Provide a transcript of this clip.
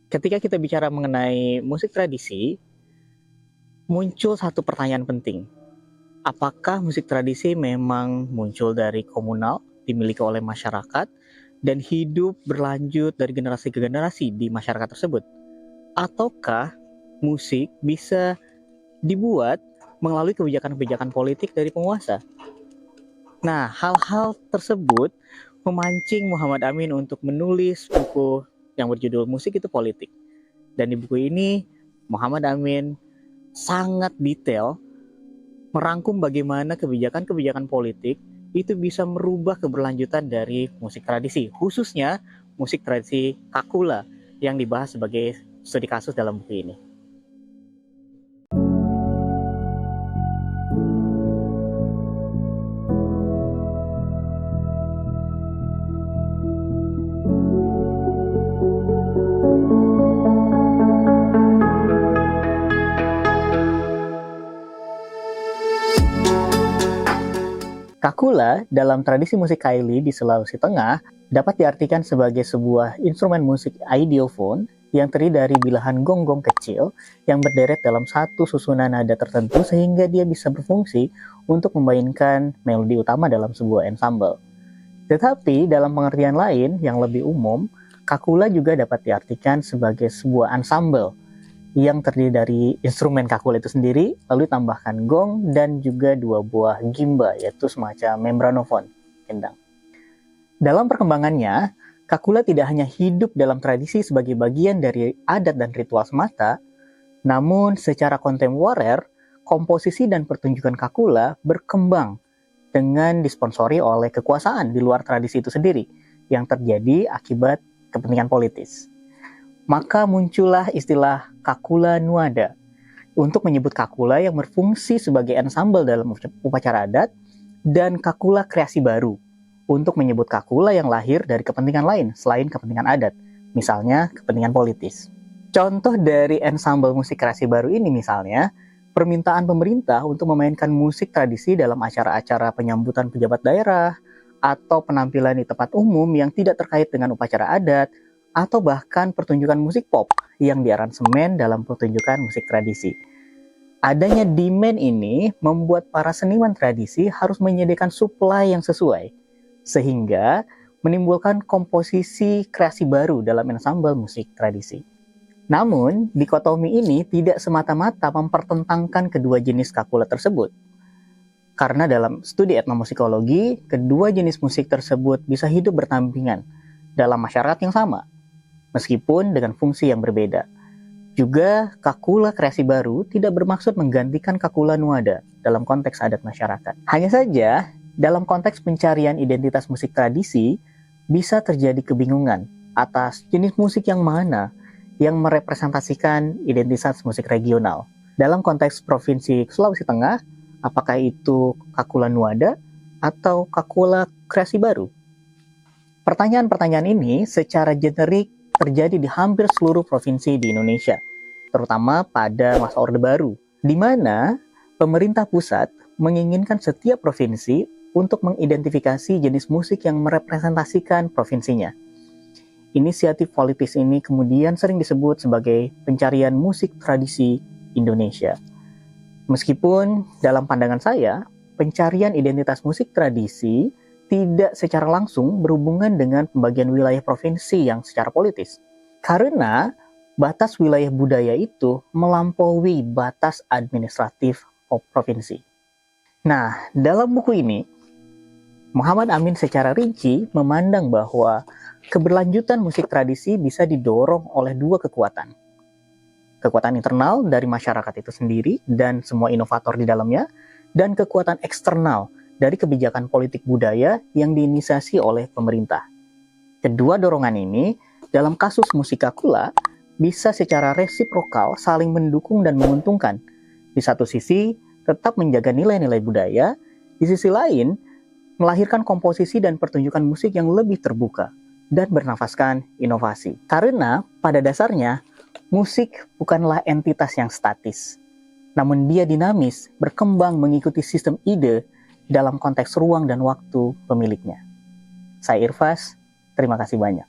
Ketika kita bicara mengenai musik tradisi, muncul satu pertanyaan penting. Apakah musik tradisi memang muncul dari komunal, dimiliki oleh masyarakat, dan hidup berlanjut dari generasi ke generasi di masyarakat tersebut? Ataukah musik bisa dibuat melalui kebijakan-kebijakan politik dari penguasa? Nah, hal-hal tersebut memancing Muhammad Amin untuk menulis buku yang berjudul Musik Itu Politik. Dan di buku ini, Muhammad Amin sangat detail merangkum bagaimana kebijakan-kebijakan politik itu bisa merubah keberlanjutan dari musik tradisi, khususnya musik tradisi Kakula yang dibahas sebagai studi kasus dalam buku ini. Kakula dalam tradisi musik Kaili di Sulawesi Tengah dapat diartikan sebagai sebuah instrumen musik ideophone yang terdiri dari bilahan gonggong kecil yang berderet dalam satu susunan nada tertentu sehingga dia bisa berfungsi untuk memainkan melodi utama dalam sebuah ensemble. Tetapi dalam pengertian lain yang lebih umum, kakula juga dapat diartikan sebagai sebuah ensemble yang terdiri dari instrumen kakula itu sendiri, lalu tambahkan gong dan juga dua buah gimba, yaitu semacam membranofon, kendang. Dalam perkembangannya, kakula tidak hanya hidup dalam tradisi sebagai bagian dari adat dan ritual semata, namun secara kontemporer, komposisi dan pertunjukan kakula berkembang dengan disponsori oleh kekuasaan di luar tradisi itu sendiri, yang terjadi akibat kepentingan politis. Maka muncullah istilah kakula nuada untuk menyebut kakula yang berfungsi sebagai ensemble dalam upacara adat dan kakula kreasi baru untuk menyebut kakula yang lahir dari kepentingan lain selain kepentingan adat, misalnya kepentingan politis. Contoh dari ensemble musik kreasi baru ini misalnya, permintaan pemerintah untuk memainkan musik tradisi dalam acara-acara penyambutan pejabat daerah atau penampilan di tempat umum yang tidak terkait dengan upacara adat, atau bahkan pertunjukan musik pop yang diaransemen dalam pertunjukan musik tradisi. Adanya demand ini membuat para seniman tradisi harus menyediakan supply yang sesuai, sehingga menimbulkan komposisi kreasi baru dalam ensemble musik tradisi. Namun, dikotomi ini tidak semata-mata mempertentangkan kedua jenis kakula tersebut. Karena dalam studi etnomusikologi, kedua jenis musik tersebut bisa hidup berdampingan dalam masyarakat yang sama, meskipun dengan fungsi yang berbeda. Juga, kakula kreasi baru tidak bermaksud menggantikan kakula nuada dalam konteks adat masyarakat. Hanya saja, dalam konteks pencarian identitas musik tradisi, bisa terjadi kebingungan atas jenis musik yang mana yang merepresentasikan identitas musik regional. Dalam konteks Provinsi Sulawesi Tengah, apakah itu kakula nuada atau kakula kreasi baru? Pertanyaan-pertanyaan ini secara generik terjadi di hampir seluruh provinsi di Indonesia, terutama pada masa Orde Baru, di mana pemerintah pusat menginginkan setiap provinsi untuk mengidentifikasi jenis musik yang merepresentasikan provinsinya. Inisiatif politis ini kemudian sering disebut sebagai pencarian musik tradisi Indonesia. Meskipun dalam pandangan saya, pencarian identitas musik tradisi tidak secara langsung berhubungan dengan pembagian wilayah provinsi yang secara politis. Karena batas wilayah budaya itu melampaui batas administratif provinsi. Nah, dalam buku ini, Muhammad Amin secara rinci memandang bahwa keberlanjutan musik tradisi bisa didorong oleh dua kekuatan. Kekuatan internal dari masyarakat itu sendiri dan semua inovator di dalamnya, dan kekuatan eksternal dari kebijakan politik budaya yang diinisiasi oleh pemerintah. Kedua dorongan ini, dalam kasus musik kakula, bisa secara resiprokal saling mendukung dan menguntungkan. Di satu sisi, tetap menjaga nilai-nilai budaya, di sisi lain, melahirkan komposisi dan pertunjukan musik yang lebih terbuka dan bernafaskan inovasi. Karena pada dasarnya, musik bukanlah entitas yang statis, namun dia dinamis, berkembang mengikuti sistem ide dalam konteks ruang dan waktu pemiliknya. Saya Irfas, terima kasih banyak.